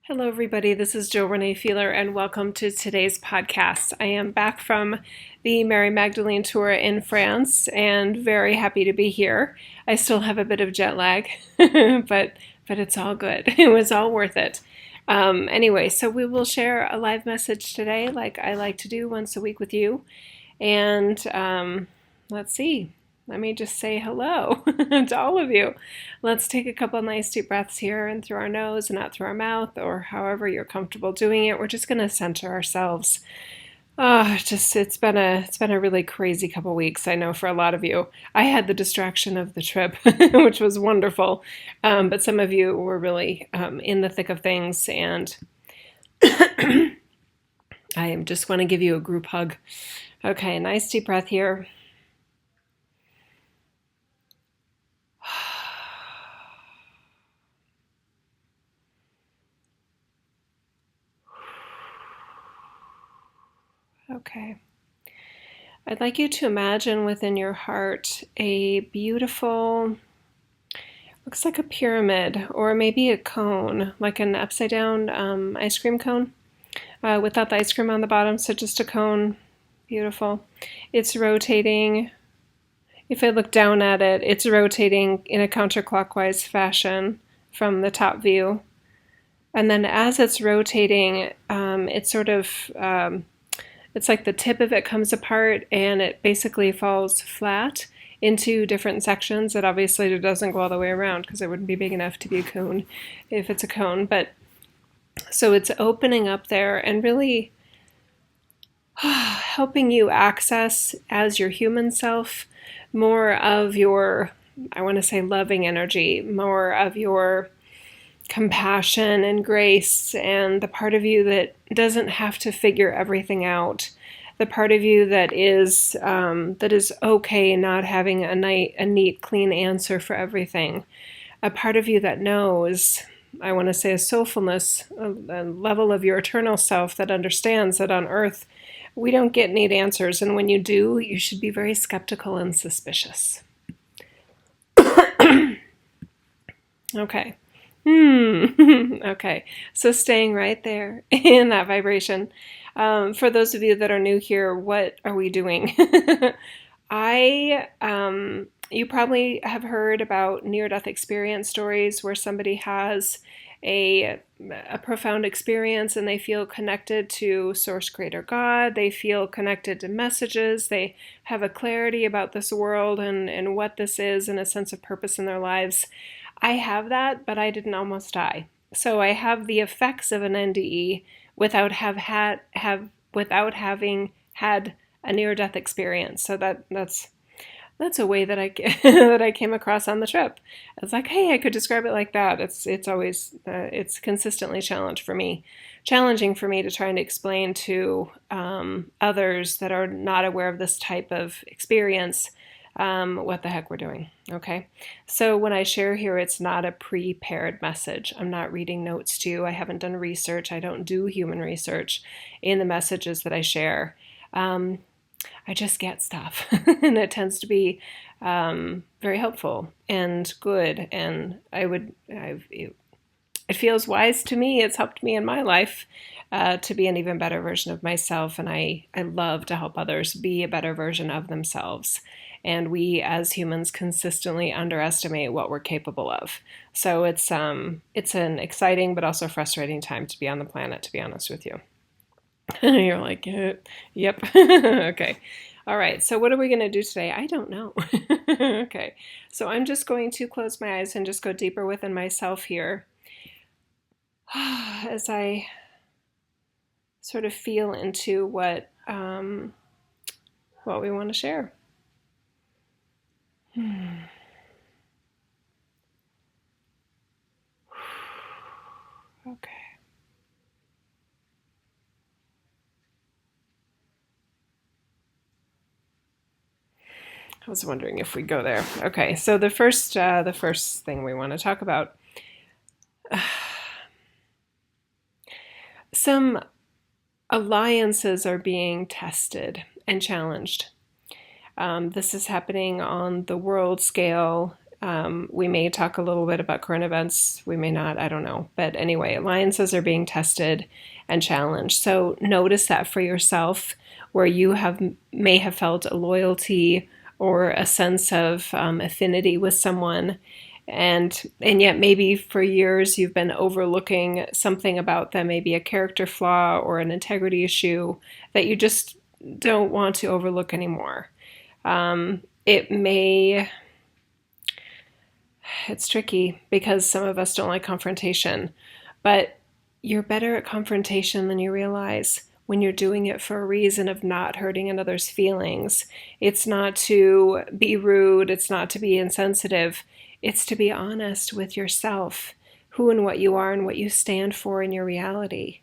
Hello, everybody. This is Jill Renee Feeler, and welcome to today's podcast. I am back from the Mary Magdalene tour in France, and very happy to be here. I still have a bit of jet lag, but it's all good. It was all worth it. Anyway, so we will share a live message today, like I like to do once a week with you. And let's see. Let me just say hello to all of you. Let's take a couple nice deep breaths here in through our nose and out through our mouth, or however you're comfortable doing it. We're just going to center ourselves. It's been a really crazy couple weeks, I know, for a lot of you. I had the distraction of the trip, which was wonderful, but some of you were really in the thick of things, and I just want to give you a group hug. Okay, nice deep breath here. Okay. I'd like you to imagine within your heart a beautiful, looks like a pyramid or maybe a cone, like an upside down ice cream cone without the ice cream on the bottom, so just a cone. Beautiful. It's rotating. If I look down at it, it's rotating in a counterclockwise fashion from the top view. And then as it's rotating, it's sort of it's like the tip of it comes apart and it basically falls flat into different sections. It obviously doesn't go all the way around because it wouldn't be big enough to be a cone if it's a cone. But so it's opening up there and really helping you access as your human self more of your, I want to say, loving energy, more of your compassion and grace, and the part of you that doesn't have to figure everything out, the part of you that is okay not having a neat, clean answer for everything, a part of you that knows, I want to say, a soulfulness, a level of your eternal self that understands that on earth we don't get neat answers, and when you do, you should be very skeptical and suspicious. Okay. Okay, so staying right there in that vibration. For those of you that are new here, what are we doing? You probably have heard about near-death experience stories where somebody has a profound experience and they feel connected to Source, Creator, God. They feel connected to messages. They have a clarity about this world and what this is and a sense of purpose in their lives. I have that, but I didn't almost die. So I have the effects of an NDE without without having had a near-death experience. So that's a way that I that I came across on the trip. It's like, hey, I could describe it like that. It's always it's consistently challenging for me to try and explain to others that are not aware of this type of experience what the heck we're doing. Okay, so when I share here, it's not a prepared message. I'm not reading notes to you. I haven't done research. I don't do human research in the messages that I share. I just get stuff, and it tends to be very helpful and good. And it feels wise to me. It's helped me in my life to be an even better version of myself. And I love to help others be a better version of themselves. And we as humans consistently underestimate what we're capable of. So it's an exciting but also frustrating time to be on the planet, to be honest with you. You're like, yep. Okay. All right. So what are we going to do today? I don't know. Okay. So I'm just going to close my eyes and just go deeper within myself here as I sort of feel into what we want to share. Okay. I was wondering if we'd go there. Okay, so the first thing we want to talk about, some alliances are being tested and challenged. This is happening on the world scale We may talk a little bit about current events. We may not. I don't know. But anyway, alliances are being tested and challenged. So notice that for yourself, where you may have felt a loyalty or a sense of affinity with someone, and yet maybe for years you've been overlooking something about them, maybe a character flaw or an integrity issue that you just don't want to overlook anymore. It's tricky because some of us don't like confrontation, but you're better at confrontation than you realize when you're doing it for a reason of not hurting another's feelings. It's not to be rude, it's not to be insensitive, it's to be honest with yourself, who and what you are and what you stand for in your reality.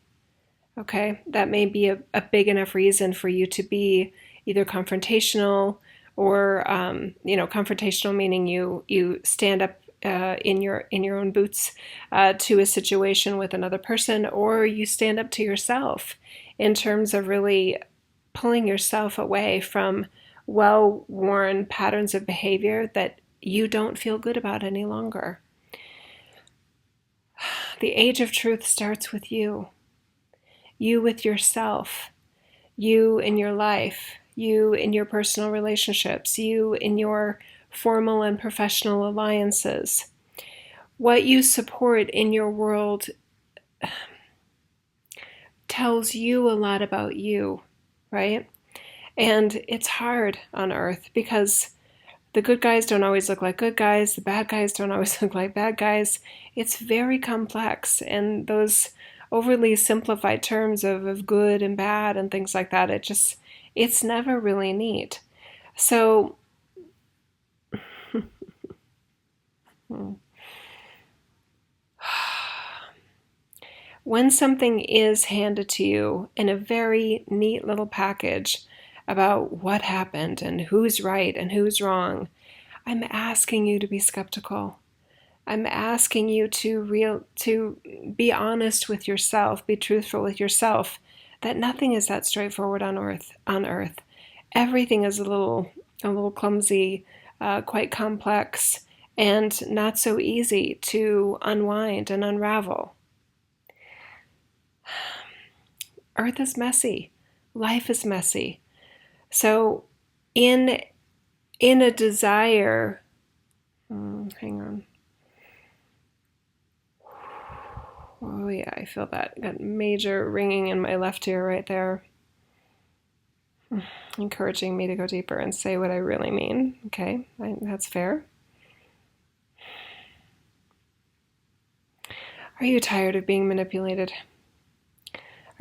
Okay, that may be a big enough reason for you to be either confrontational or, confrontational meaning you stand up in your own boots to a situation with another person, or you stand up to yourself in terms of really pulling yourself away from well-worn patterns of behavior that you don't feel good about any longer. The age of truth starts with you. You with yourself, you in your life, you in your personal relationships, you in your formal and professional alliances. What you support in your world tells you a lot about you, right? And it's hard on Earth because the good guys don't always look like good guys, the bad guys don't always look like bad guys. It's very complex, and those overly simplified terms of good and bad and things like that, it's never really neat. So when something is handed to you in a very neat little package about what happened and who's right and who's wrong, I'm asking you to be skeptical. I'm asking you to be honest with yourself, be truthful with yourself, that nothing is that straightforward on Earth. Everything is a little clumsy, quite complex, and not so easy to unwind and unravel. Earth is messy. Life is messy. So in a desire, hang on. Oh yeah, I feel that. Got major ringing in my left ear right there. Encouraging me to go deeper and say what I really mean. Okay, that's fair. Are you tired of being manipulated?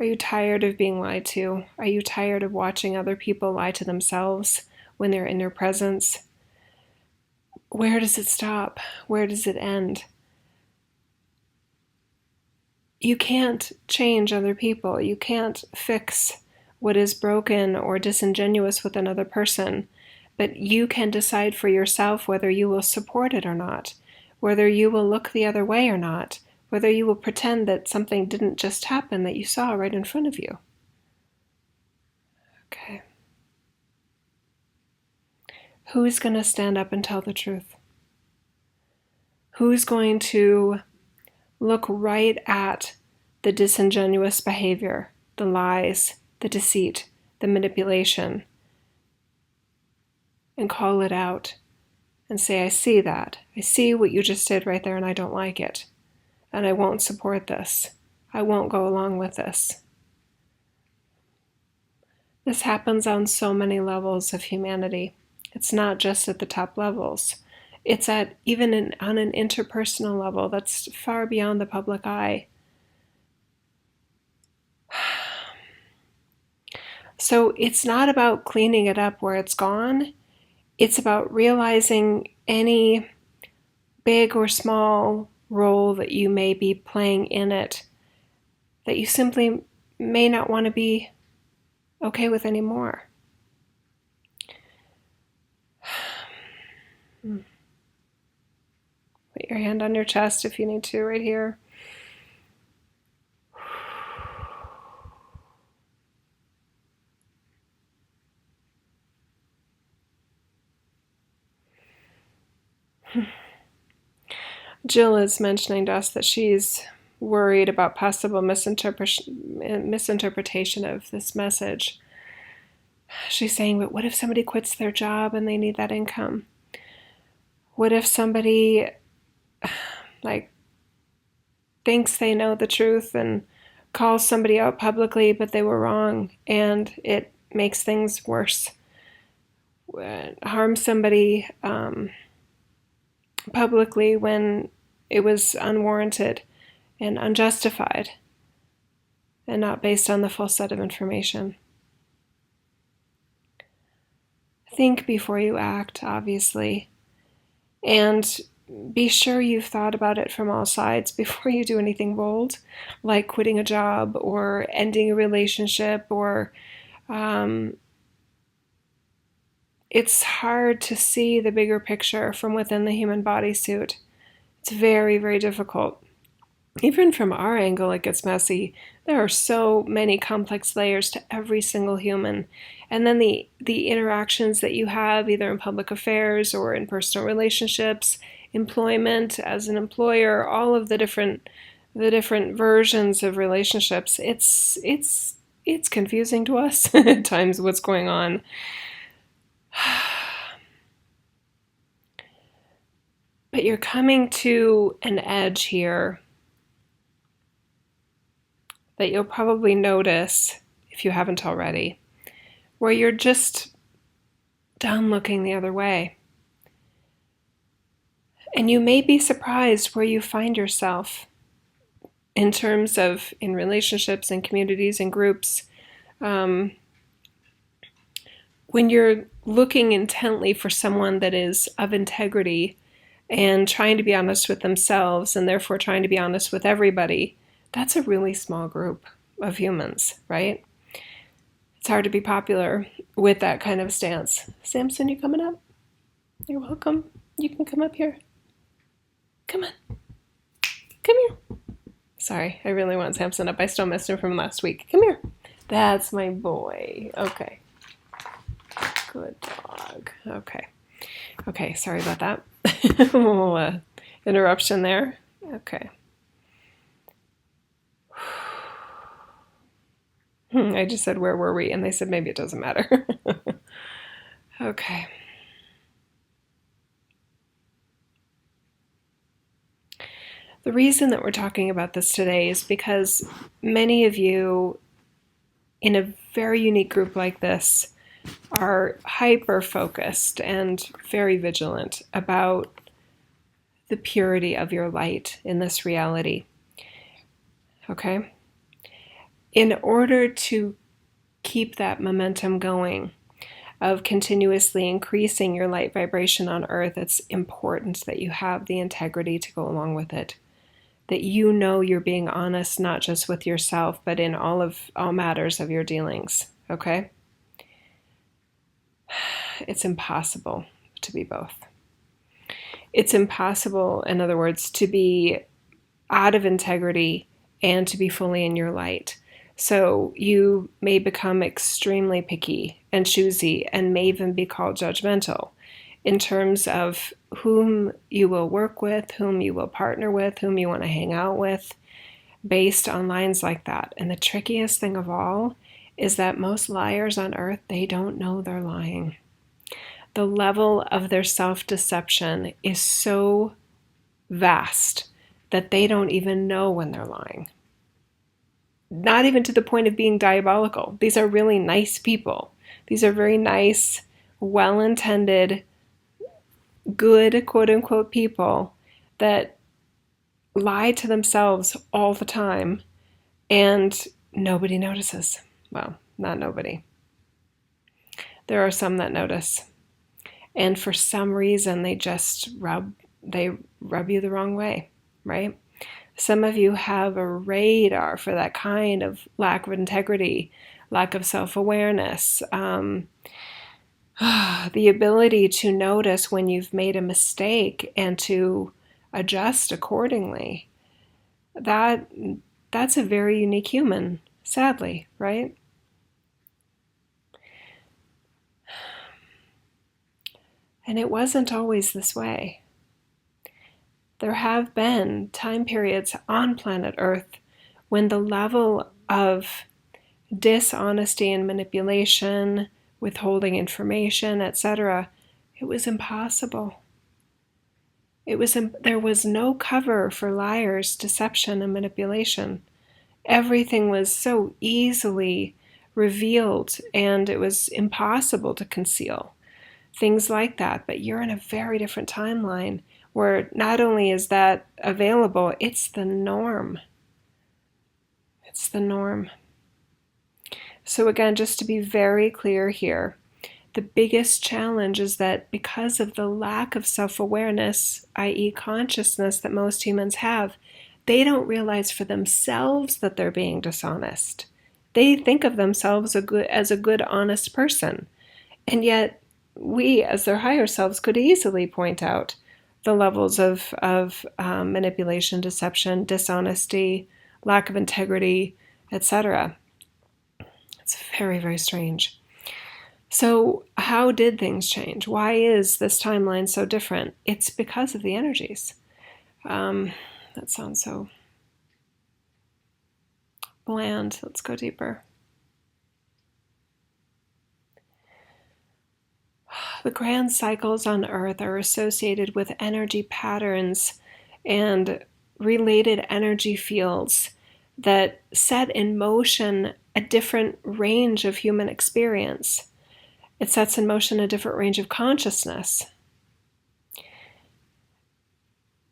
Are you tired of being lied to? Are you tired of watching other people lie to themselves when they're in your presence? Where does it stop? Where does it end? You can't change other people. You can't fix what is broken or disingenuous with another person, but you can decide for yourself whether you will support it or not, whether you will look the other way or not, whether you will pretend that something didn't just happen that you saw right in front of you. Okay. Who's going to stand up and tell the truth? Who's going to look right at the disingenuous behavior, the lies, the deceit, the manipulation, and call it out and say, I see that. I see what you just did right there and I don't like it. And I won't support this. I won't go along with this. This happens on so many levels of humanity. It's not just at the top levels. It's on an interpersonal level that's far beyond the public eye. So it's not about cleaning it up where it's gone. It's about realizing any big or small role that you may be playing in it that you simply may not want to be okay with anymore. Put your hand on your chest if you need to, right here. Jill is mentioning to us that she's worried about possible misinterpretation of this message. She's saying, but what if somebody quits their job and they need that income? What if somebody thinks they know the truth and calls somebody out publicly, but they were wrong, and it makes things worse? Harm somebody publicly when it was unwarranted and unjustified and not based on the full set of information. Think before you act, obviously, and be sure you've thought about it from all sides before you do anything bold, like quitting a job or ending a relationship, or it's hard to see the bigger picture from within the human bodysuit. It's very, very difficult. Even from our angle, it gets messy. There are so many complex layers to every single human. And then the interactions that you have, either in public affairs or in personal relationships, employment as an employer, all of the different versions of relationships, it's confusing to us at times what's going on. But you're coming to an edge here that you'll probably notice, if you haven't already, where you're just done looking the other way. And you may be surprised where you find yourself in terms of in relationships and communities and groups. When you're looking intently for someone that is of integrity and trying to be honest with themselves and therefore trying to be honest with everybody, that's a really small group of humans, right? It's hard to be popular with that kind of stance. Samson, you coming up? You're welcome. You can come up here. Come on. Come here. Sorry, I really want Samson up. I still missed him from last week. Come here. That's my boy. Okay. Good dog. Okay. Okay, sorry about that. Little interruption there. Okay. I just said, where were we? And they said, maybe it doesn't matter. Okay. The reason that we're talking about this today is because many of you in a very unique group like this are hyper-focused and very vigilant about the purity of your light in this reality. Okay? In order to keep that momentum going of continuously increasing your light vibration on Earth, it's important that you have the integrity to go along with it. That you know you're being honest, not just with yourself, but in all matters of your dealings. Okay? It's impossible to be both. It's impossible, in other words, to be out of integrity and to be fully in your light. So you may become extremely picky and choosy and may even be called judgmental in terms of whom you will work with, whom you will partner with, whom you want to hang out with, based on lines like that. And the trickiest thing of all is that most liars on Earth, they don't know they're lying. The level of their self-deception is so vast that they don't even know when they're lying. Not even to the point of being diabolical. These are really nice people. These are very nice, well-intended, good, quote-unquote, people that lie to themselves all the time, and nobody notices. Well, not nobody. There are some that notice. And for some reason, they just rub you the wrong way, right? Some of you have a radar for that kind of lack of integrity, lack of self-awareness, the ability to notice when you've made a mistake and to adjust accordingly. That's a very unique human, sadly, right? And it wasn't always this way. There have been time periods on planet Earth when the level of dishonesty and manipulation, withholding information, etc., it was impossible. There was no cover for liars, deception, and manipulation. Everything was so easily revealed, and it was impossible to conceal. Things like that. But you're in a very different timeline where not only is that available, it's the norm. It's the norm. So again, just to be very clear here, the biggest challenge is that because of the lack of self-awareness, i.e. consciousness that most humans have, they don't realize for themselves that they're being dishonest. They think of themselves as a good, honest person. And yet, we, as their higher selves, could easily point out the levels of manipulation, deception, dishonesty, lack of integrity, etc. It's very, very strange. So how did things change? Why is this timeline so different? It's because of the energies. That sounds so bland. Let's go deeper. The grand cycles on Earth are associated with energy patterns and related energy fields that set in motion a different range of human experience. It sets in motion a different range of consciousness.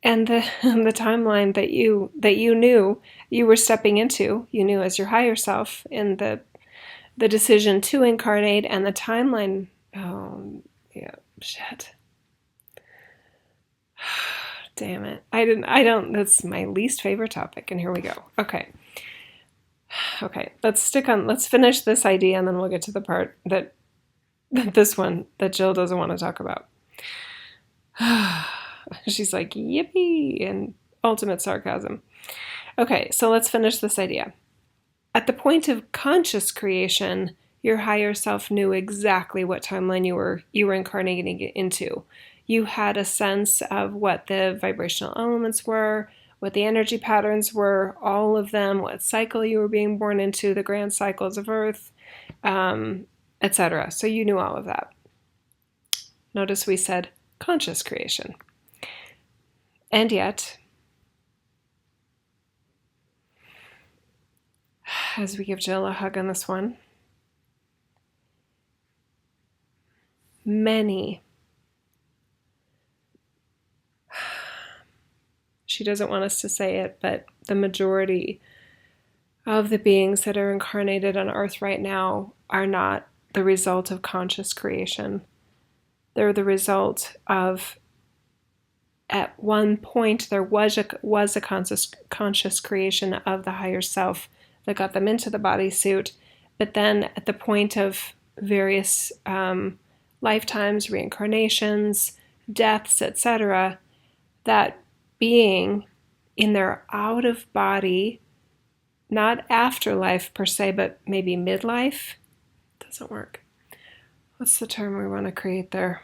And the timeline that you knew you were stepping into, you knew as your higher self, in the decision to incarnate, and the timeline. Yeah, shit. Damn it. I don't, that's my least favorite topic, and here we go. Okay, let's finish this idea, and then we'll get to the part that this one that Jill doesn't want to talk about. She's like, yippee, and ultimate sarcasm. Okay, so let's finish this idea. At the point of conscious creation, your higher self knew exactly what timeline you were incarnating into. You had a sense of what the vibrational elements were, what the energy patterns were, all of them, what cycle you were being born into, the grand cycles of Earth, etc. So you knew all of that. Notice we said conscious creation. And yet, as we give Jill a hug on this one, many, she doesn't want us to say it, but the majority of the beings that are incarnated on Earth right now are not the result of conscious creation. They're the result of, at one point, there was a conscious creation of the higher self that got them into the bodysuit, but then at the point of various lifetimes, reincarnations, deaths, etc., that being in their out-of-body, not afterlife per se, but maybe midlife, doesn't work. What's the term we want to create there?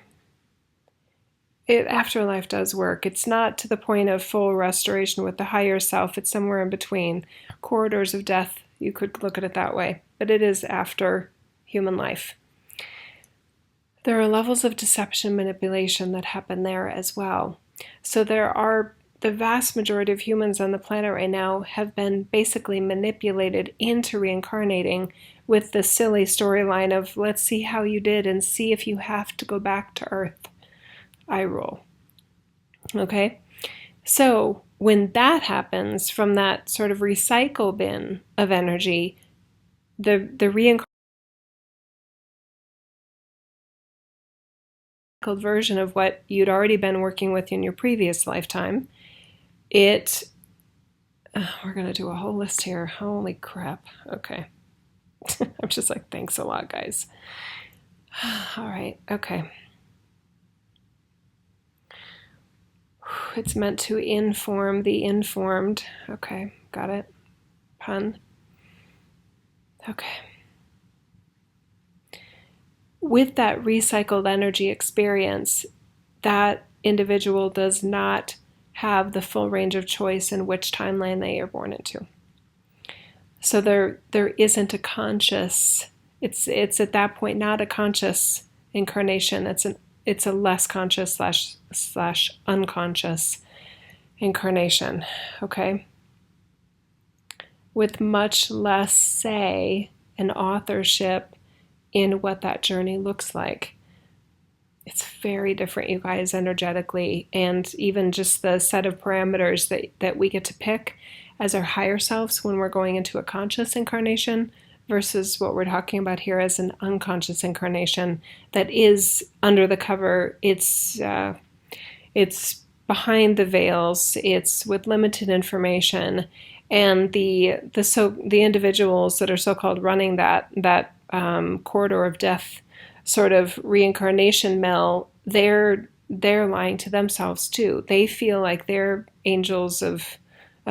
Afterlife does work. It's not to the point of full restoration with the higher self. It's somewhere in between. Corridors of death, you could look at it that way. But it is after human life. There are levels of deception, manipulation that happen there as well. So the vast majority of humans on the planet right now have been basically manipulated into reincarnating with the silly storyline of, let's see how you did and see if you have to go back to Earth. I roll. Okay? So when that happens from that sort of recycle bin of energy, the reincarnated version of what you'd already been working with in your previous lifetime, we're going to do a whole list here. Holy crap. Okay. I'm just like, thanks a lot, guys. All right. Okay. It's meant to inform the informed. Okay. Got it. Pun. Okay. With that recycled energy experience, that individual does not have the full range of choice in which timeline they are born into. So there isn't a conscious, it's at that point not a conscious incarnation. It's a less conscious slash unconscious incarnation, okay? With much less say and authorship in what that journey looks like. It's very different, you guys, energetically, and even just the set of parameters that we get to pick as our higher selves when we're going into a conscious incarnation versus what we're talking about here as an unconscious incarnation that is under the cover. It's behind the veils. It's with limited information, and the individuals that are so-called running that corridor of death sort of reincarnation mill, they're lying to themselves too. They feel like they're angels of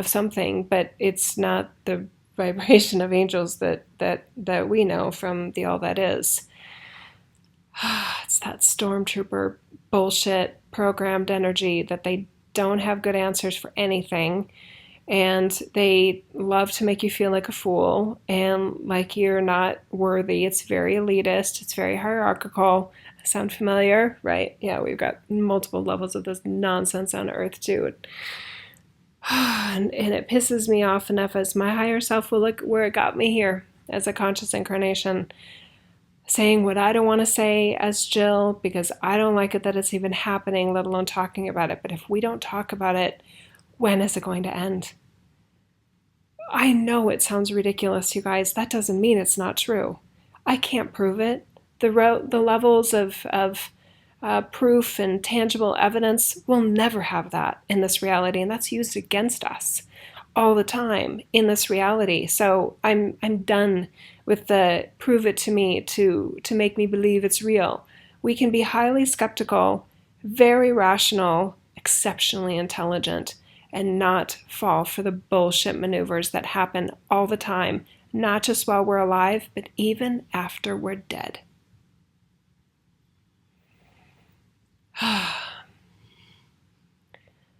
something, but it's not the vibration of angels that we know from the all that is. It's that Stormtrooper bullshit programmed energy that they don't have good answers for anything. And they love to make you feel like a fool and like you're not worthy. It's very elitist. It's very hierarchical. Sound familiar? Right? Yeah, we've got multiple levels of this nonsense on Earth too. And it pisses me off enough as my higher self will look where it got me here as a conscious incarnation. Saying what I don't want to say as Jill because I don't like it that it's even happening, let alone talking about it. But if we don't talk about it, when is it going to end? I know it sounds ridiculous, you guys. That doesn't mean it's not true. I can't prove it. The levels of proof and tangible evidence will never have that in this reality, and that's used against us all the time in this reality. So I'm done with the prove it to me to make me believe it's real. We can be highly skeptical, very rational, exceptionally intelligent, and not fall for the bullshit maneuvers that happen all the time, not just while we're alive, but even after we're dead.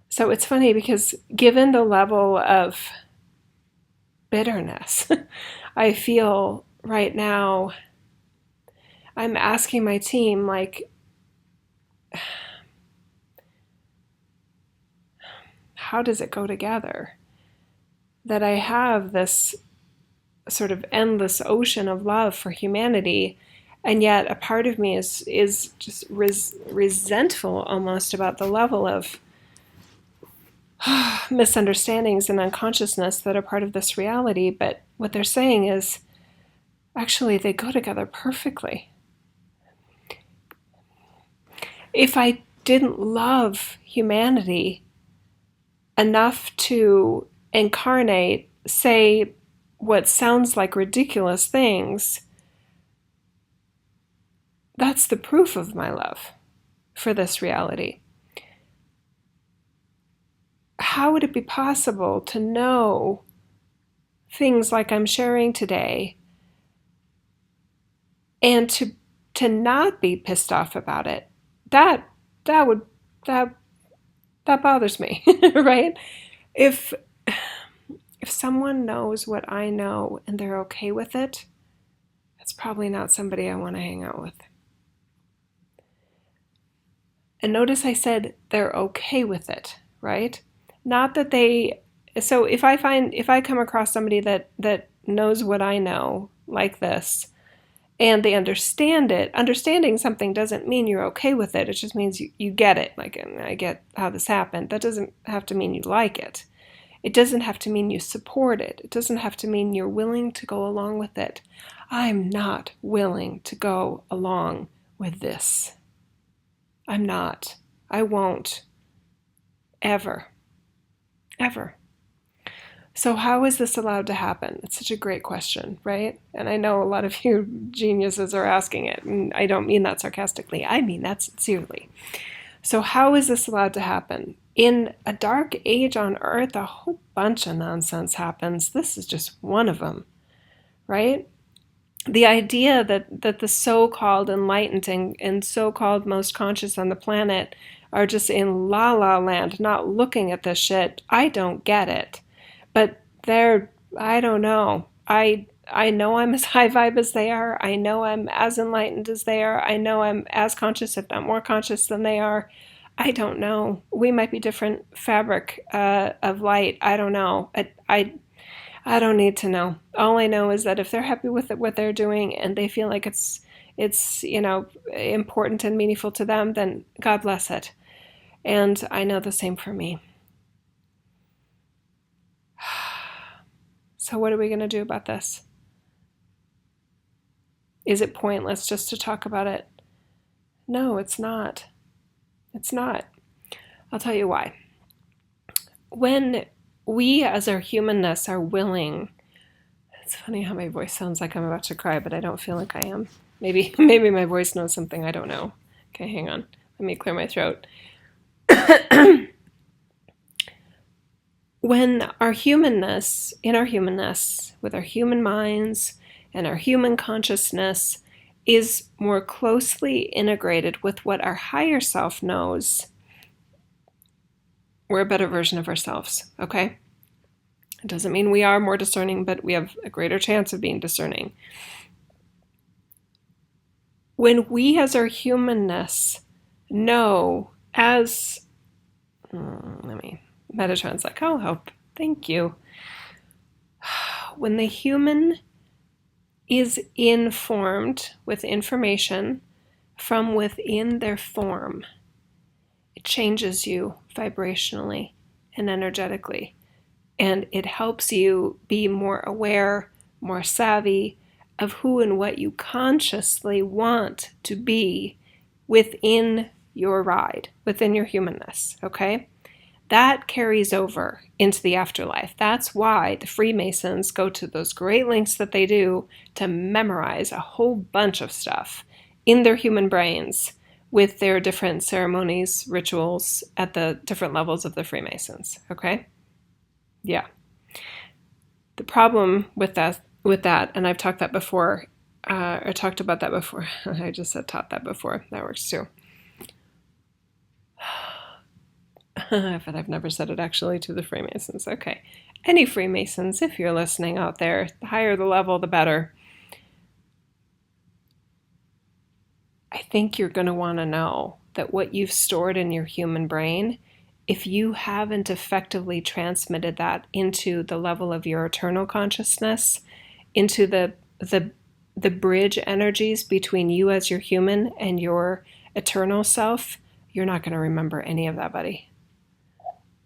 So it's funny because given the level of bitterness I feel right now, I'm asking my team, like, how does it go together? That I have this sort of endless ocean of love for humanity, and yet a part of me is just resentful almost about the level of misunderstandings and unconsciousness that are part of this reality. But what they're saying is, actually, they go together perfectly. If I didn't love humanity enough to incarnate, say what sounds like ridiculous things, that's the proof of my love for this reality. How would it be possible to know things like I'm sharing today and to not be pissed off about it? That bothers me, right? If someone knows what I know and they're okay with it, that's probably not somebody I want to hang out with. And notice I said they're okay with it, right? Not that they, so if I come across somebody that knows what I know like this, and they understand it, understanding something doesn't mean you're okay with it. It just means you get it. Like, I get how this happened. That doesn't have to mean you like it. It doesn't have to mean you support it. It doesn't have to mean you're willing to go along with it. I'm not willing to go along with this. I'm not. I won't. Ever. Ever. So how is this allowed to happen? It's such a great question, right? And I know a lot of you geniuses are asking it, and I don't mean that sarcastically. I mean that sincerely. So how is this allowed to happen? In a dark age on Earth, a whole bunch of nonsense happens. This is just one of them, right? The idea that the so-called enlightened and so-called most conscious on the planet are just in la la land, not looking at this shit, I don't get it. But I don't know. I know I'm as high vibe as they are. I know I'm as enlightened as they are. I know I'm as conscious, if not more conscious than they are. I don't know. We might be different fabric of light. I don't know. I don't need to know. All I know is that if they're happy with what they're doing and they feel like it's important and meaningful to them, then God bless it. And I know the same for me. So what are we going to do about this? Is it pointless just to talk about it? No, it's not. It's not. I'll tell you why. When we as our humanness are willing, it's funny how my voice sounds like I'm about to cry, but I don't feel like I am. Maybe my voice knows something I don't know. Okay, hang on. Let me clear my throat. When our humanness, in our humanness, with our human minds and our human consciousness is more closely integrated with what our higher self knows, we're a better version of ourselves, okay? It doesn't mean we are more discerning, but we have a greater chance of being discerning. When we as our humanness know as, Metatron's like, I'll help. Thank you. When the human is informed with information from within their form, it changes you vibrationally and energetically. And it helps you be more aware, more savvy of who and what you consciously want to be within your ride, within your humanness, okay? That carries over into the afterlife. That's why the Freemasons go to those great lengths that they do to memorize a whole bunch of stuff in their human brains with their different ceremonies, rituals at the different levels of the Freemasons, okay? Yeah. The problem with that, and I've talked about that before, I just said taught that before. That works too. But I've never said it actually to the Freemasons. Okay. Any Freemasons, if you're listening out there, the higher the level, the better. I think you're going to want to know that what you've stored in your human brain, if you haven't effectively transmitted that into the level of your eternal consciousness, into the bridge energies between you as your human and your eternal self, you're not going to remember any of that, buddy.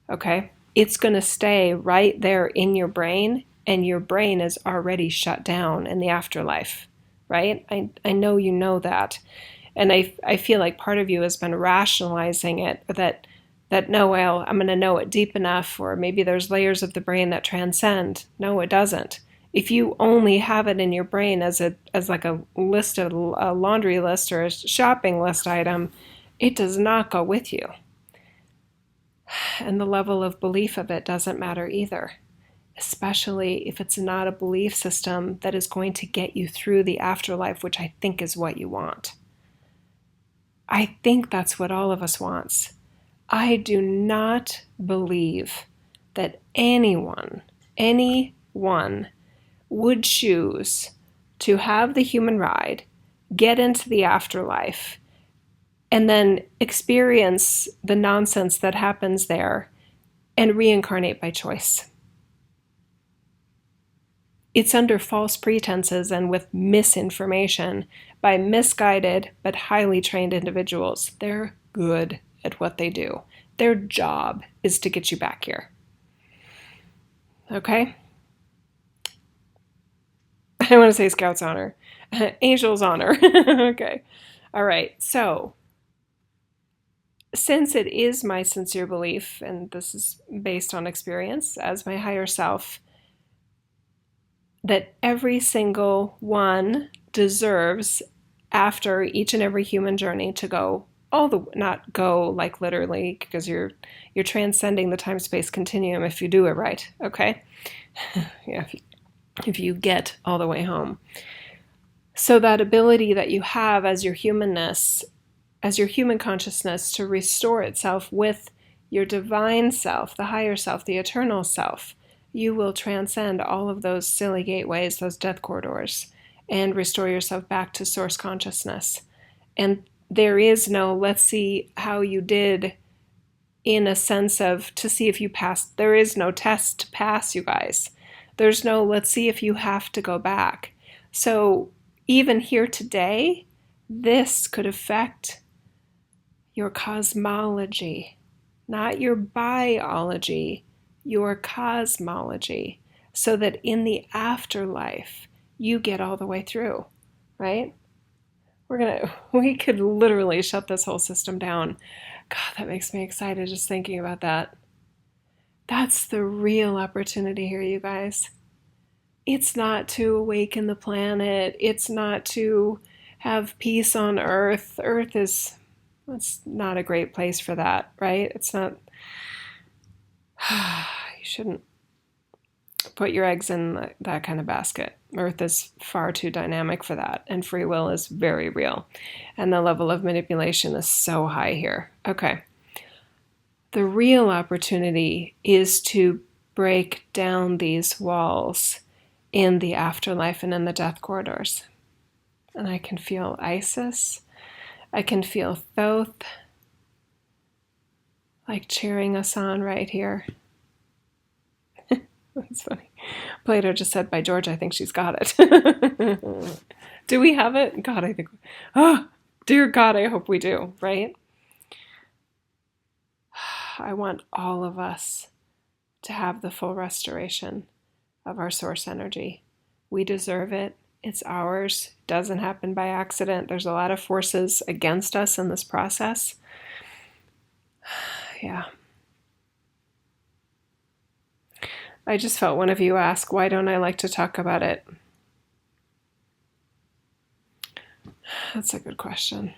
Okay? It's going to stay right there in your brain, and your brain is already shut down in the afterlife, right? I know you know that. And I feel like part of you has been rationalizing it, that no, well, I'm going to know it deep enough, or maybe there's layers of the brain that transcend. No, it doesn't. If you only have it in your brain as like a list, a laundry list or a shopping list item, it does not go with you. And the level of belief of it doesn't matter either, especially if it's not a belief system that is going to get you through the afterlife, which I think is what you want. I think that's what all of us wants. I do not believe that anyone would choose to have the human ride, get into the afterlife, and then experience the nonsense that happens there and reincarnate by choice. It's under false pretenses and with misinformation by misguided but highly trained individuals. They're good at what they do. Their job is to get you back here. Okay? I don't want to say Scout's honor. Angel's honor. Okay. All right. So, since it is my sincere belief, and this is based on experience as my higher self, that every single one deserves, after each and every human journey, to go not go like literally, because you're transcending the time-space continuum if you do it right, okay? Yeah, if you get all the way home. So that ability that you have as your humanness as your human consciousness to restore itself with your divine self, the higher self, the eternal self, you will transcend all of those silly gateways, those death corridors, and restore yourself back to source consciousness. And there is no, let's see how you did in a sense of to see if you passed. There is no test to pass, you guys. There's no, let's see if you have to go back. So even here today, this could affect your cosmology, not your biology, your cosmology, so that in the afterlife, you get all the way through, right? We could literally shut this whole system down. God, that makes me excited just thinking about that. That's the real opportunity here, you guys. It's not to awaken the planet. It's not to have peace on Earth. It's not a great place for that, right? It's not, you shouldn't put your eggs in that kind of basket. Earth is far too dynamic for that, and free will is very real. And the level of manipulation is so high here. Okay. The real opportunity is to break down these walls in the afterlife and in the death corridors. And I can feel Isis. I can feel Thoth like cheering us on right here. That's funny. Plato just said, by George, I think she's got it. Do we have it? God, I think, oh, dear God, I hope we do, right? I want all of us to have the full restoration of our source energy. We deserve it. It's ours. It doesn't happen by accident. There's a lot of forces against us in this process. Yeah. I just felt one of you ask, why don't I like to talk about it? That's a good question.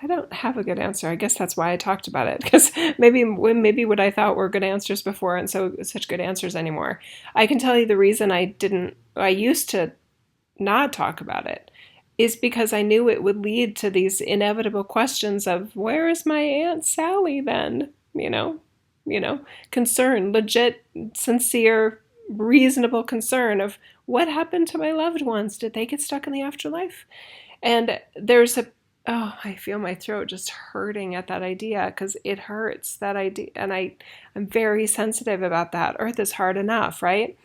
I don't have a good answer. I guess that's why I talked about it, because maybe what I thought were good answers before and so such good answers anymore. I can tell you the reason I used to not talk about it is because I knew it would lead to these inevitable questions of, where is my Aunt Sally then? Concern, legit, sincere, reasonable concern of what happened to my loved ones? Did they get stuck in the afterlife? And there's I feel my throat just hurting at that idea because it hurts, that idea. And I'm very sensitive about that. Earth is hard enough, right?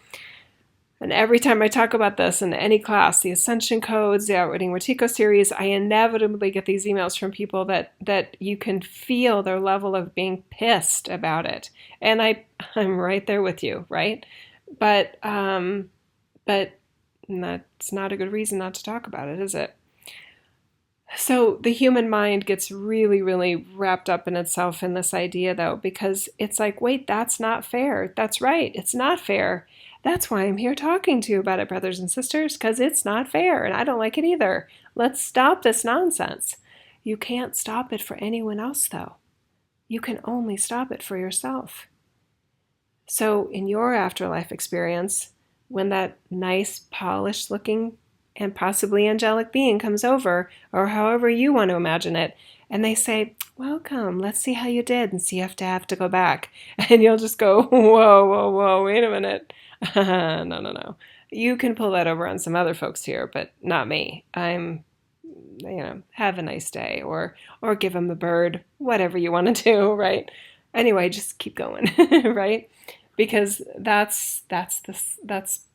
And every time I talk about this in any class, the Ascension Codes, the Outwitting Wetiko series, I inevitably get these emails from people that you can feel their level of being pissed about it. And I'm right there with you, right? But that's not a good reason not to talk about it, is it? So the human mind gets really, really wrapped up in itself in this idea, though, because it's like, wait, that's not fair. That's right. It's not fair. That's why I'm here talking to you about it, brothers and sisters, because it's not fair, and I don't like it either. Let's stop this nonsense. You can't stop it for anyone else, though. You can only stop it for yourself. So in your afterlife experience, when that nice, polished-looking and possibly angelic being comes over, or however you want to imagine it, and they say, welcome, let's see how you did, and see if you have to go back. And you'll just go, whoa, wait a minute. No. You can pull that over on some other folks here, but not me. I'm, have a nice day, or give them the bird, whatever you want to do, right? Anyway, just keep going, right? Because that's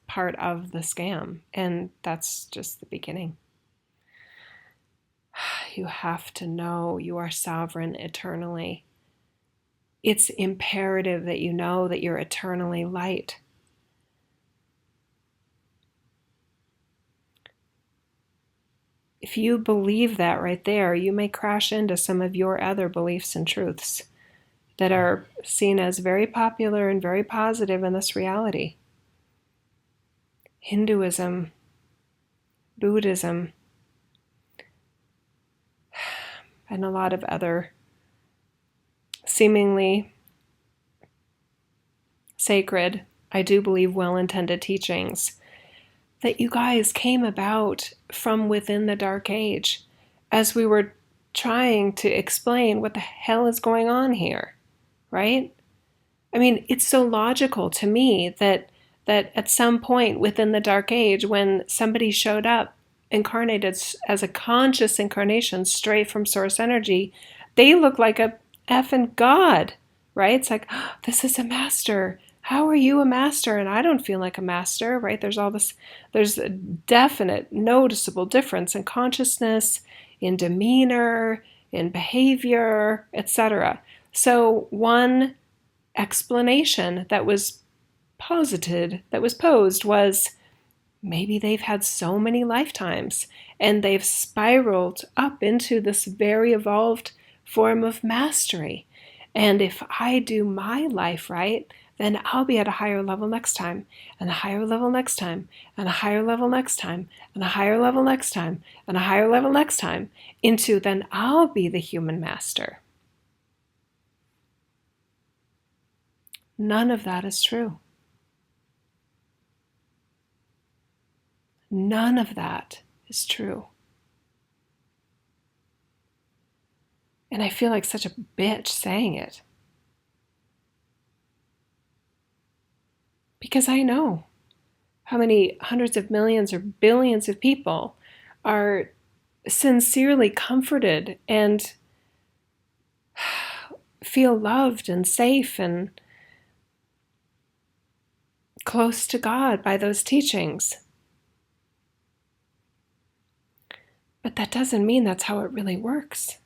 part of the scam, and that's just the beginning. You have to know you are sovereign eternally. It's imperative that you know that you're eternally light. If you believe that right there, you may crash into some of your other beliefs and truths that are seen as very popular and very positive in this reality. Hinduism, Buddhism, and a lot of other seemingly sacred, I do believe well-intended teachings that you guys came about from within the Dark Age as we were trying to explain what the hell is going on here, right? I mean, it's so logical to me that at some point within the Dark Age, when somebody showed up incarnated as a conscious incarnation straight from source energy, they look like a effing god, right? It's like, oh, this is a master. How are you a master? And I don't feel like a master, right? There's a definite, noticeable difference in consciousness, in demeanor, in behavior, etc. So one explanation that was posed was maybe they've had so many lifetimes and they've spiraled up into this very evolved form of mastery. And if I do my life right, then I'll be at a higher level next time, and a higher level next time, and a higher level next time, and a higher level next time, and a higher level next time, into then I'll be the human master. None of that is true. None of that is true. And I feel like such a bitch saying it. Because I know how many hundreds of millions or billions of people are sincerely comforted and feel loved and safe and close to God by those teachings. But that doesn't mean that's how it really works.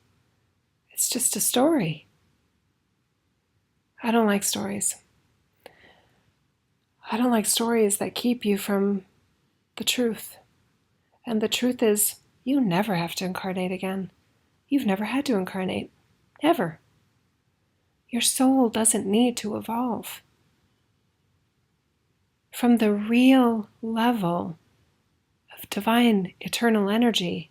It's just a story. I don't like stories. I don't like stories that keep you from the truth. And the truth is, you never have to incarnate again. You've never had to incarnate. Ever. Your soul doesn't need to evolve. From the real level of divine eternal energy,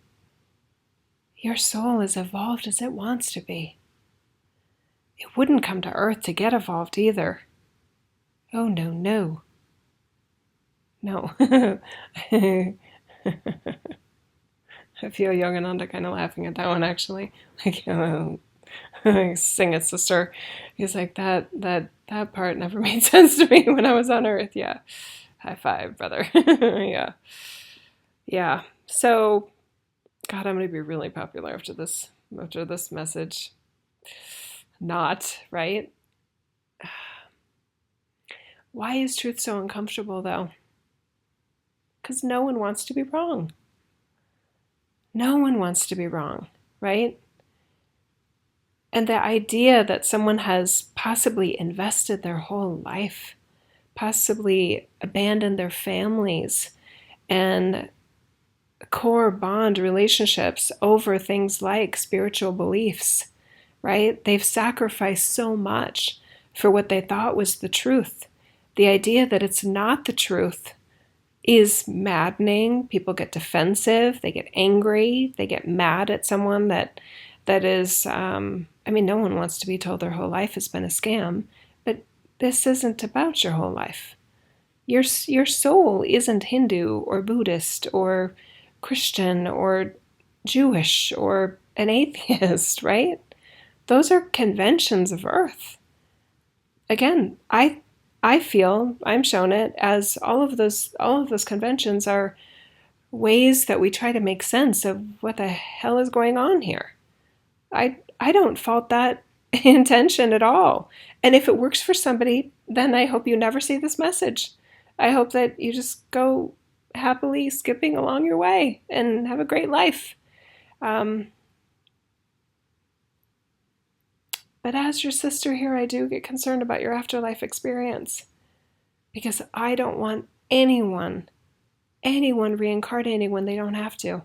your soul is evolved as it wants to be. It wouldn't come to Earth to get evolved either. Oh, no, no. No. I feel Yogananda kind of laughing at that one, actually. Like, sing it, sister. He's like, that part never made sense to me when I was on Earth. Yeah. High five, brother. Yeah. Yeah. So, God, I'm going to be really popular after this message. Not, right? Why is truth so uncomfortable, though? Because no one wants to be wrong. No one wants to be wrong, right? And the idea that someone has possibly invested their whole life, possibly abandoned their families and core bond relationships over things like spiritual beliefs, right? They've sacrificed so much for what they thought was the truth. The idea that it's not the truth is maddening. People get defensive, they get angry, they get mad at someone that is, no one wants to be told their whole life has been a scam, but this isn't about your whole life. Your soul isn't Hindu or Buddhist or Christian or Jewish or an atheist, right? Those are conventions of Earth. Again, I feel, I'm shown it as all of those conventions are ways that we try to make sense of what the hell is going on here. I don't fault that intention at all. And if it works for somebody, then I hope you never see this message. I hope that you just go happily skipping along your way and have a great life. But as your sister here, I do get concerned about your afterlife experience, because I don't want anyone reincarnating when they don't have to,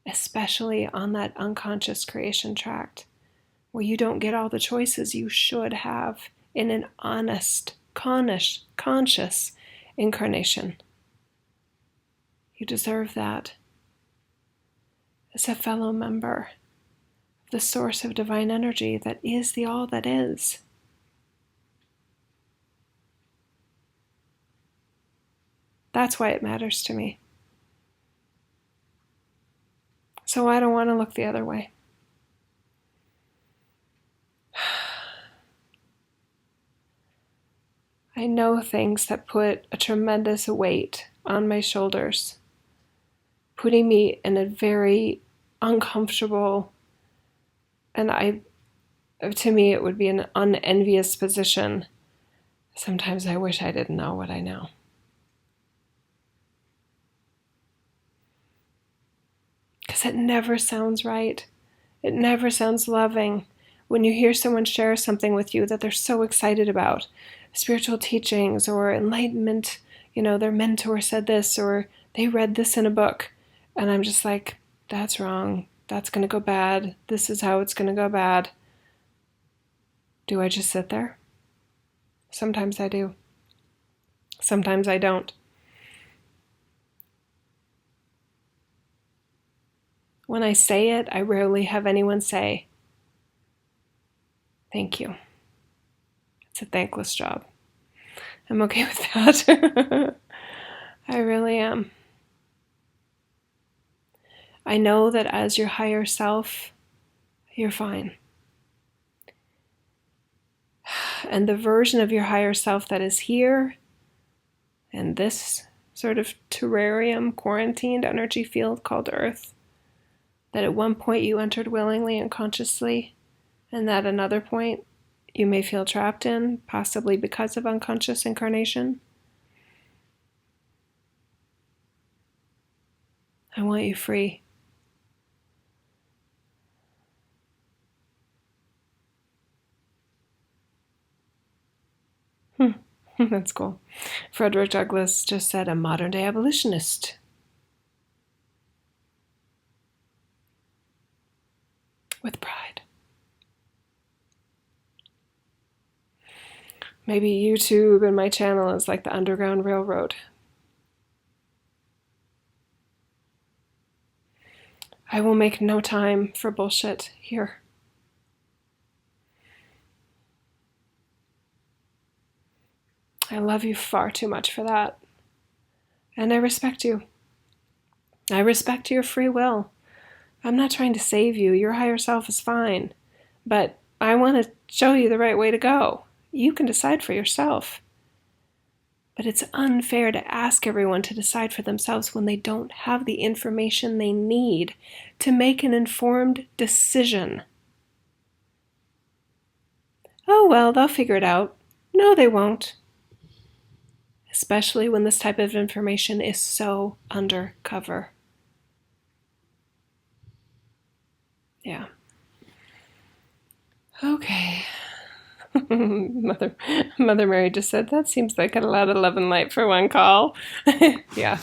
especially on that unconscious creation tract, where you don't get all the choices you should have in an honest, conscious incarnation. You deserve that as a fellow member of the source of divine energy that is the all that is. That's why it matters to me. So I don't want to look the other way. I know things that put a tremendous weight on my shoulders, putting me in a very uncomfortable, and to me it would be an unenvious position. Sometimes I wish I didn't know what I know. Because it never sounds right. It never sounds loving when you hear someone share something with you that they're so excited about, spiritual teachings or enlightenment, their mentor said this or they read this in a book, and I'm just like, that's wrong. That's going to go bad. This is how it's going to go bad. Do I just sit there? Sometimes I do. Sometimes I don't. When I say it, I rarely have anyone say, thank you. It's a thankless job. I'm okay with that. I really am. I know that as your higher self, you're fine. And the version of your higher self that is here, in this sort of terrarium, quarantined energy field called Earth, that at one point you entered willingly and consciously, and that another point you may feel trapped in, possibly because of unconscious incarnation. I want you free. That's cool. Frederick Douglass just said a modern-day abolitionist. With pride. Maybe YouTube and my channel is like the Underground Railroad. I will make no time for bullshit here. I love you far too much for that. And I respect you. I respect your free will. I'm not trying to save you. Your higher self is fine. But I want to show you the right way to go. You can decide for yourself. But it's unfair to ask everyone to decide for themselves when they don't have the information they need to make an informed decision. Oh, well, they'll figure it out. No, they won't. Especially when this type of information is so undercover. Yeah. Okay. Mother Mary just said, that seems like a lot of love and light for one call. Yeah.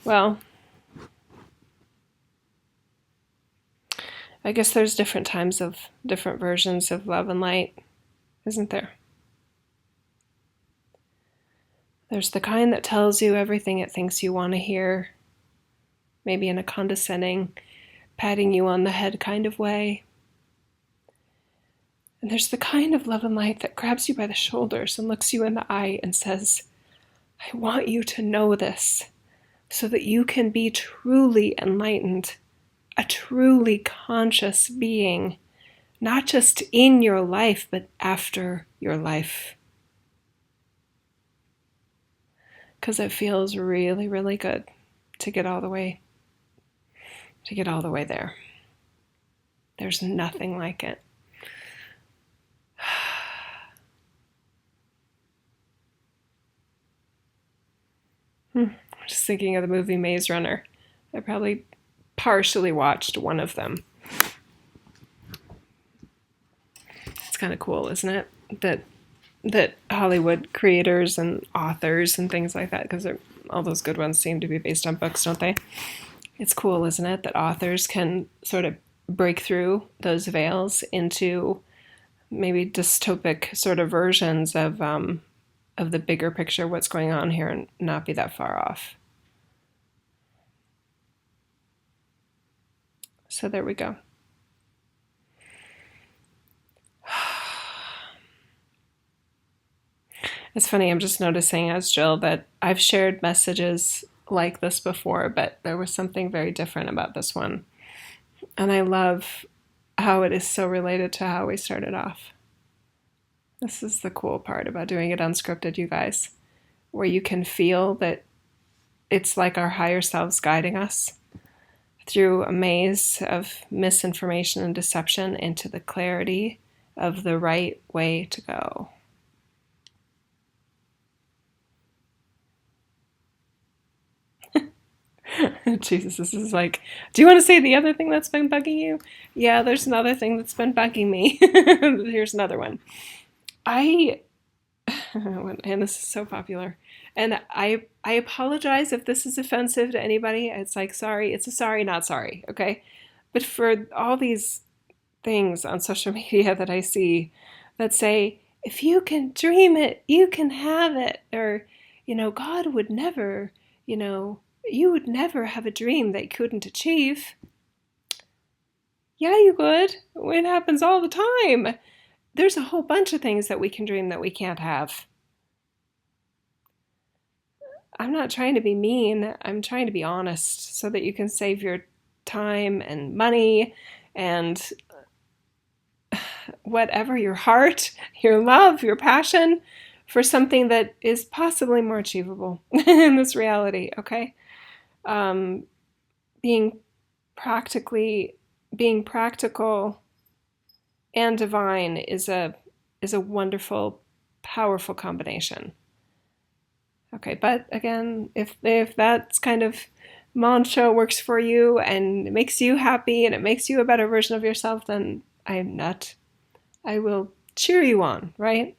Well, I guess there's different times of different versions of love and light, isn't there? There's the kind that tells you everything it thinks you want to hear, maybe in a condescending, patting you on the head kind of way. And there's the kind of love and light that grabs you by the shoulders and looks you in the eye and says, I want you to know this so that you can be truly enlightened, a truly conscious being, not just in your life, but after your life. Because it feels really, really good to get all the way there. There's nothing like it. I'm just thinking of the movie Maze Runner. I probably partially watched one of them. It's kind of cool, isn't it? That Hollywood creators and authors and things like that, because all those good ones seem to be based on books, don't they? It's cool, isn't it, that authors can sort of break through those veils into maybe dystopic sort of versions of the bigger picture, what's going on here, and not be that far off. So there we go. It's funny, I'm just noticing as Jill that I've shared messages like this before, but there was something very different about this one. And I love how it is so related to how we started off. This is the cool part about doing it unscripted, you guys, where you can feel that it's like our higher selves guiding us through a maze of misinformation and deception into the clarity of the right way to go. Jesus, this is like, do you want to say the other thing that's been bugging you? Yeah, there's another thing that's been bugging me. Here's another one. And this is so popular. And I apologize if this is offensive to anybody. It's like, sorry, it's a sorry, not sorry, okay? But for all these things on social media that I see that say, if you can dream it, you can have it. Or, God would never, you would never have a dream that you couldn't achieve. Yeah, you would. It happens all the time. There's a whole bunch of things that we can dream that we can't have. I'm not trying to be mean. I'm trying to be honest so that you can save your time and money and whatever, your heart, your love, your passion for something that is possibly more achievable in this reality, okay? Being practical and divine is a wonderful, powerful combination. Okay, but again, if that's kind of mantra works for you and it makes you happy and it makes you a better version of yourself, then I will cheer you on, right?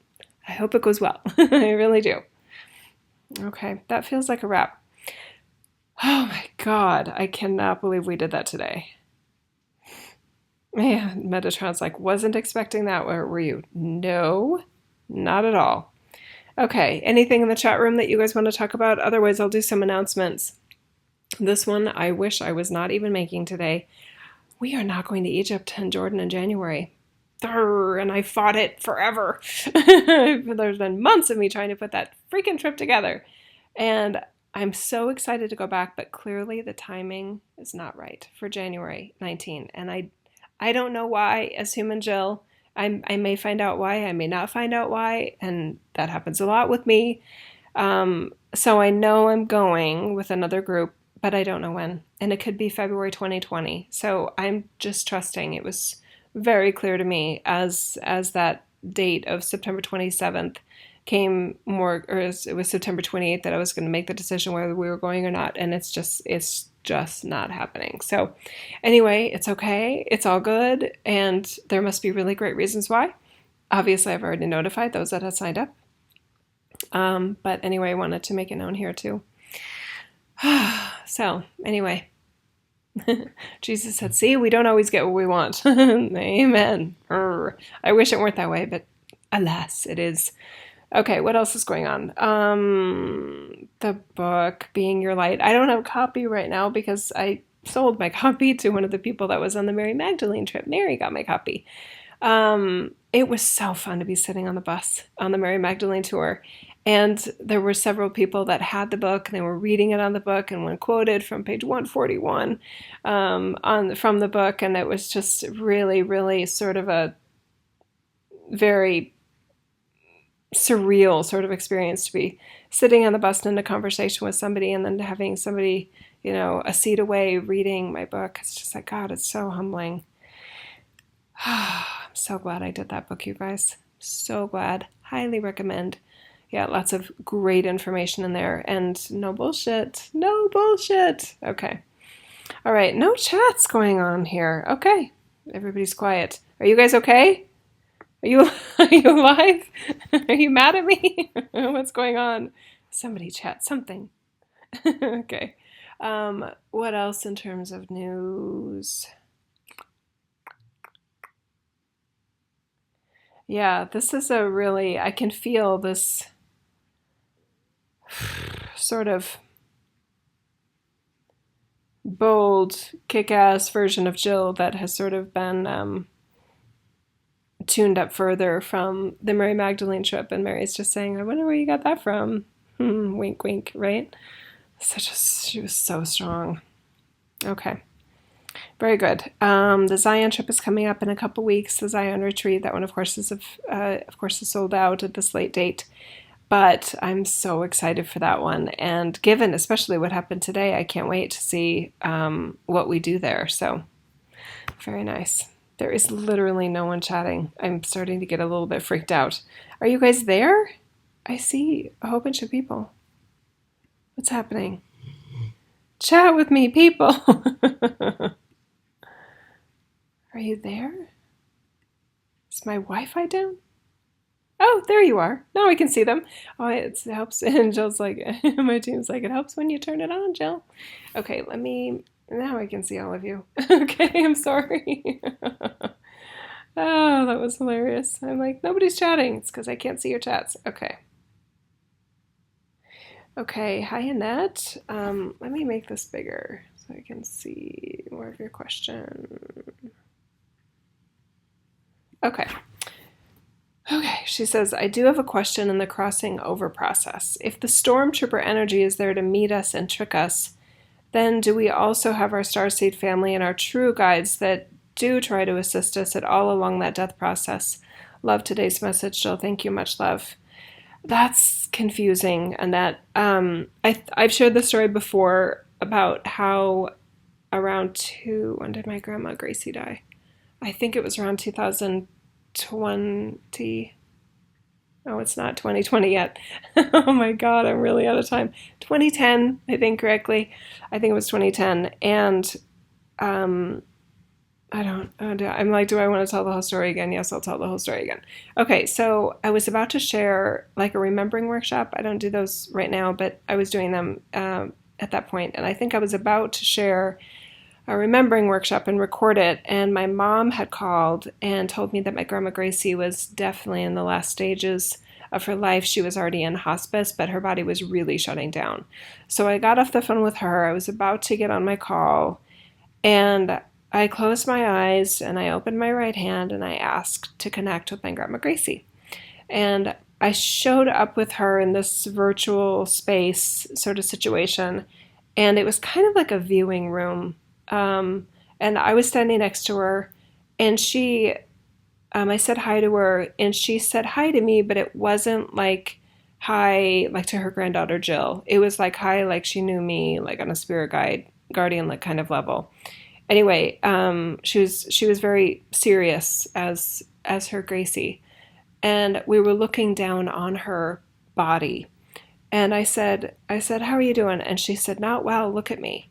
I hope it goes well. I really do. Okay, that feels like a wrap. Oh my God, I cannot believe we did that today. Man, Metatron's like, wasn't expecting that. Where were you? No, not at all. Okay, anything in the chat room that you guys want to talk about? Otherwise, I'll do some announcements. This one, I wish I was not even making today. We are not going to Egypt and Jordan in January. And I fought it forever. There's been months of me trying to put that freaking trip together. And I'm so excited to go back, but clearly the timing is not right for January 19. And I don't know why, as human Jill. I may find out why, I may not find out why, and that happens a lot with me. So I know I'm going with another group, but I don't know when. And it could be February 2020. So I'm just trusting. It was very clear to me as that date of September 27th came more, or it was September 28th that I was going to make the decision whether we were going or not. And it's just not happening. So anyway, it's okay. It's all good. And there must be really great reasons why. Obviously, I've already notified those that had signed up. But anyway, I wanted to make it known here too. So anyway, Jesus said, see, we don't always get what we want. Amen. I wish it weren't that way, but alas, it is. Okay, what else is going on? The book, Being Your Light. I don't have a copy right now because I sold my copy to one of the people that was on the Mary Magdalene trip. Mary got my copy. It was so fun to be sitting on the bus on the Mary Magdalene tour. And there were several people that had the book and they were reading it on the book, and one quoted from page 141 from the book. And it was just really, really sort of a very surreal sort of experience to be sitting on the bus in a conversation with somebody and then having somebody, a seat away reading my book. It's just like, God, it's so humbling. I'm so glad I did that book, you guys. So glad. Highly recommend. Yeah, lots of great information in there and no bullshit. No bullshit. Okay. All right. No chats going on here. Okay. Everybody's quiet. Are you guys okay? Are you alive? Are you mad at me? What's going on? Somebody chat something. Okay. What else in terms of news? Yeah, this is I can feel this sort of bold, kick-ass version of Jill that has sort of been tuned up further from the Mary Magdalene trip, and Mary's just saying, I wonder where you got that from. Wink, wink, right? She was so strong. Okay. Very good. The Zion trip is coming up in a couple weeks. The Zion retreat, that one, of course, is sold out at this late date. But I'm so excited for that one. And given especially what happened today, I can't wait to see what we do there. So very nice. There is literally no one chatting. I'm starting to get a little bit freaked out. Are you guys there? I see a whole bunch of people. What's happening? Chat with me, people. Are you there? Is my Wi-Fi down? Oh, there you are. Now I can see them. Oh, it helps. And Jill's like, my team's like, it helps when you turn it on, Jill. Okay, now I can see all of you. Okay, I'm sorry. Oh, that was hilarious. I'm like, nobody's chatting. It's because I can't see your chats. Okay. Okay, hi Annette. Let me make this bigger so I can see more of your question. Okay. Okay, she says, I do have a question in the crossing over process. If the Stormtrooper energy is there to meet us and trick us, then do we also have our starseed family and our true guides that do try to assist us at all along that death process? Love today's message, Jill. Thank you. Much love. That's confusing, and that I've shared the story before about how when did my grandma Gracie die? I think it was around 2020. Oh, it's not 2020 yet. Oh my God, I'm really out of time. 2010, I think correctly. I think it was 2010, and I'm like, do I want to tell the whole story again? Yes, I'll tell the whole story again. Okay, so I was about to share like a remembering workshop. I don't do those right now, but I was doing them at that point. And I think I was about to share a remembering workshop and record it. And my mom had called and told me that my grandma Gracie was definitely in the last stages of her life. She was already in hospice, but her body was really shutting down. So I got off the phone with her. I was about to get on my call, and I closed my eyes and I opened my right hand and I asked to connect with my grandma Gracie. And I showed up with her in this virtual space sort of situation. And it was kind of like a viewing room. And I was standing next to her, and I said hi to her, and she said hi to me, but it wasn't like hi, like to her granddaughter Jill. It was like hi, like she knew me, like on a guardian like kind of level. Anyway, she was very serious as her Gracie, and we were looking down on her body, and I said, how are you doing? And she said, not well. Look at me,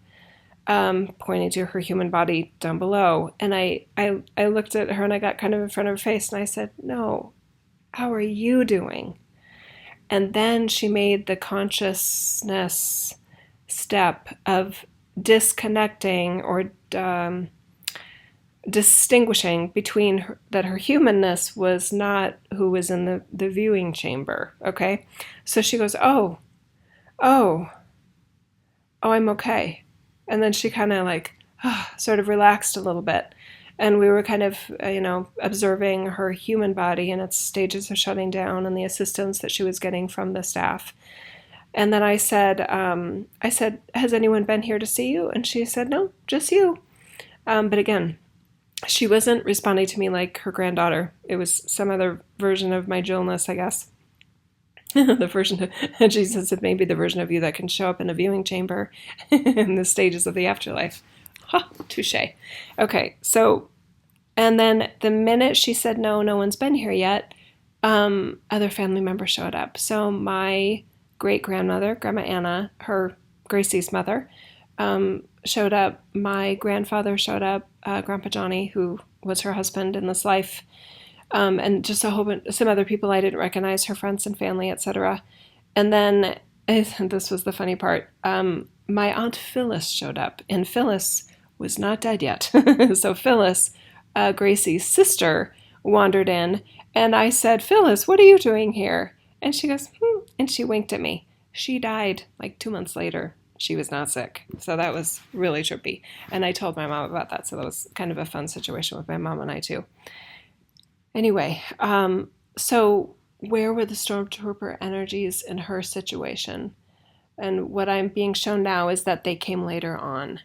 pointing to her human body down below. And I looked at her and I got kind of in front of her face, and I said, no, how are you doing? And then she made the consciousness step of disconnecting or distinguishing between that her humanness was not who was in the viewing chamber. Okay, so she goes, oh, I'm okay. And then she kind of like sort of relaxed a little bit, and we were kind of observing her human body and its stages of shutting down and the assistance that she was getting from the staff. And then I said, has anyone been here to see you? And she said, no, just you. But again, she wasn't responding to me like her granddaughter. It was some other version of my Jillness, I guess. The version of Jesus said, maybe the version of you that can show up in a viewing chamber in the stages of the afterlife. Ha, touche. Okay, so, and then the minute she said, no one's been here yet, other family members showed up. So my great-grandmother, Grandma Anna, her Gracie's mother, showed up. My grandfather showed up, Grandpa Johnny, who was her husband in this life, and just some other people I didn't recognize, her friends and family, etc. And then, this was the funny part, my Aunt Phyllis showed up, and Phyllis was not dead yet. So Phyllis, Gracie's sister, wandered in, and I said, Phyllis, what are you doing here? And she goes, and she winked at me. She died like 2 months later. She was not sick. So that was really trippy. And I told my mom about that. So that was kind of a fun situation with my mom and I too. Anyway, so where were the Stormtrooper energies in her situation? And what I'm being shown now is that they came later on.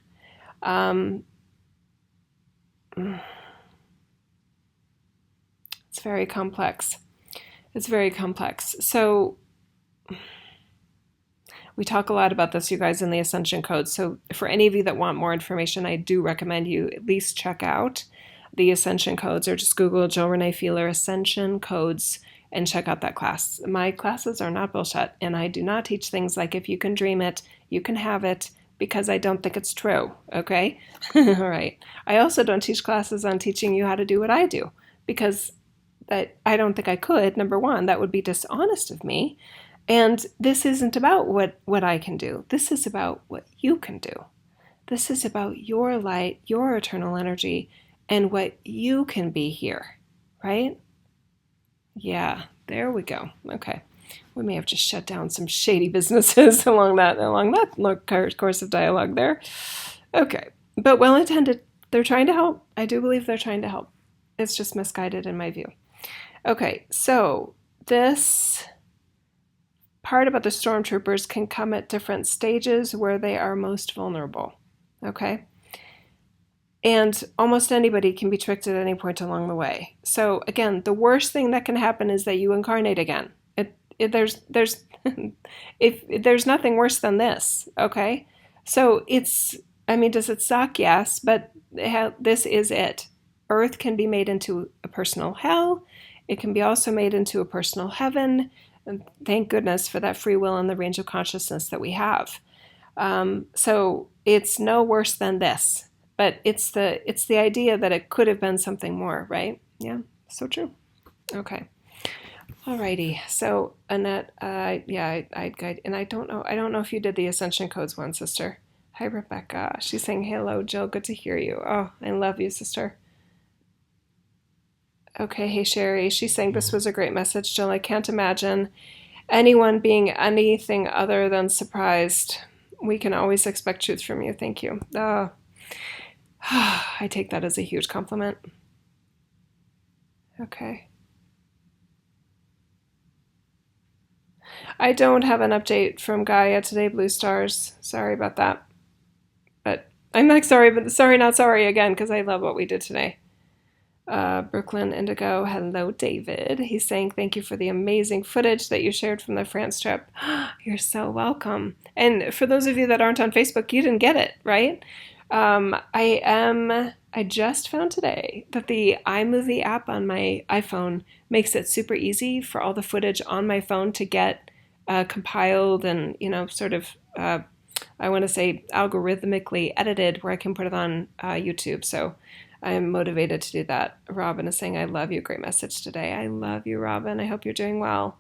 It's very complex. It's very complex. So we talk a lot about this, you guys, in the Ascension Codes. So for any of you that want more information, I do recommend you at least check out the Ascension Codes, or just Google Jill Renee Feeler Ascension Codes and check out that class. My classes are not bullshit, and I do not teach things like if you can dream it, you can have it, because I don't think it's true, okay? All right. I also don't teach classes on teaching you how to do what I do, because I don't think I could. Number one, that would be dishonest of me. And this isn't about what I can do. This is about what you can do. This is about your light, your eternal energy, and what you can be here, right? Yeah, there we go. Okay. We may have just shut down some shady businesses along that course of dialogue there. Okay. But Wellintended, they're trying to help. I do believe they're trying to help. It's just misguided in my view. Okay, so this part about the Stormtroopers can come at different stages where they are most vulnerable, okay? And almost anybody can be tricked at any point along the way. So again, the worst thing that can happen is that you incarnate again. There's if there's nothing worse than this, okay? So does it suck? Yes, but this is it. Earth can be made into a personal hell. It can be also made into a personal heaven. And thank goodness for that free will and the range of consciousness that we have. So it's no worse than this, but it's the idea that it could have been something more, right? Yeah, so true. Okay. Alrighty. So Annette, I'd guide, and I don't know if you did the Ascension Codes one, sister. Hi, Rebecca. She's saying hello, Jill. Good to hear you. Oh, I love you, sister. Okay, hey Sherry. She's saying this was a great message, Jill. I can't imagine anyone being anything other than surprised. We can always expect truth from you. Thank you. Oh, I take that as a huge compliment. Okay. I don't have an update from Gaia today, Blue Stars. Sorry about that. But I'm like sorry, but sorry, not sorry again, because I love what we did today. Brooklyn Indigo, hello David. He's saying thank you for the amazing footage that you shared from the France trip. You're so welcome. And for those of you that aren't on Facebook, you didn't get it, right? I just found today that the iMovie app on my iPhone makes it super easy for all the footage on my phone to get compiled and, sort of, I want to say algorithmically edited where I can put it on YouTube. So I'm motivated to do that. Robin is saying, I love you. Great message today. I love you, Robin. I hope you're doing well.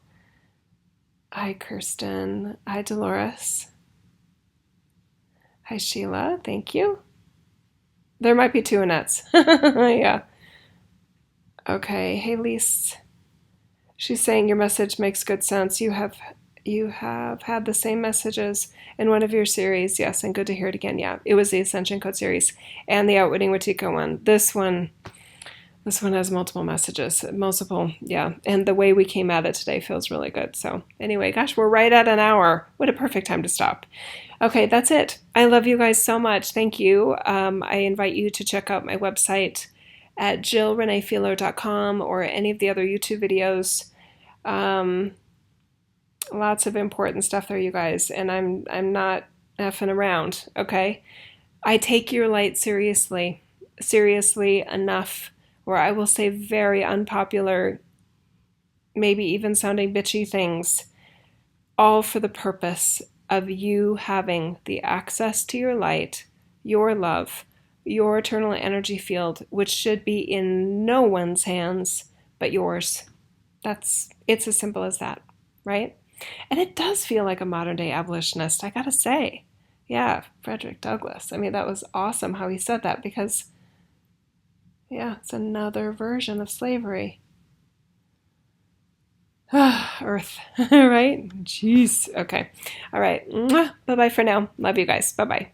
Hi, Kirsten. Hi, Dolores. Hi, Sheila. Thank you. There might be two Annettes. Yeah. Okay. Hey, Lise. She's saying your message makes good sense. You have had the same messages in one of your series. Yes, and good to hear it again. Yeah, it was the Ascension Code series and the Outwitting Watiko one. This one has multiple messages. Yeah. And the way we came at it today feels really good. So anyway, gosh, we're right at an hour. What a perfect time to stop. Okay, that's it. I love you guys so much. Thank you. I invite you to check out my website at jillreneefeeler.com or any of the other YouTube videos. Lots of important stuff there, you guys, and I'm not effing around, okay? I take your light seriously enough where I will say very unpopular, maybe even sounding bitchy things, all for the purpose of you having the access to your light, your love, your eternal energy field, which should be in no one's hands but yours. It's as simple as that, right? And it does feel like a modern day abolitionist, I gotta say. Yeah, Frederick Douglass. I mean, that was awesome how he said that, because, yeah, it's another version of slavery. Earth, right? Jeez. Okay. All right. Bye-bye for now. Love you guys. Bye-bye.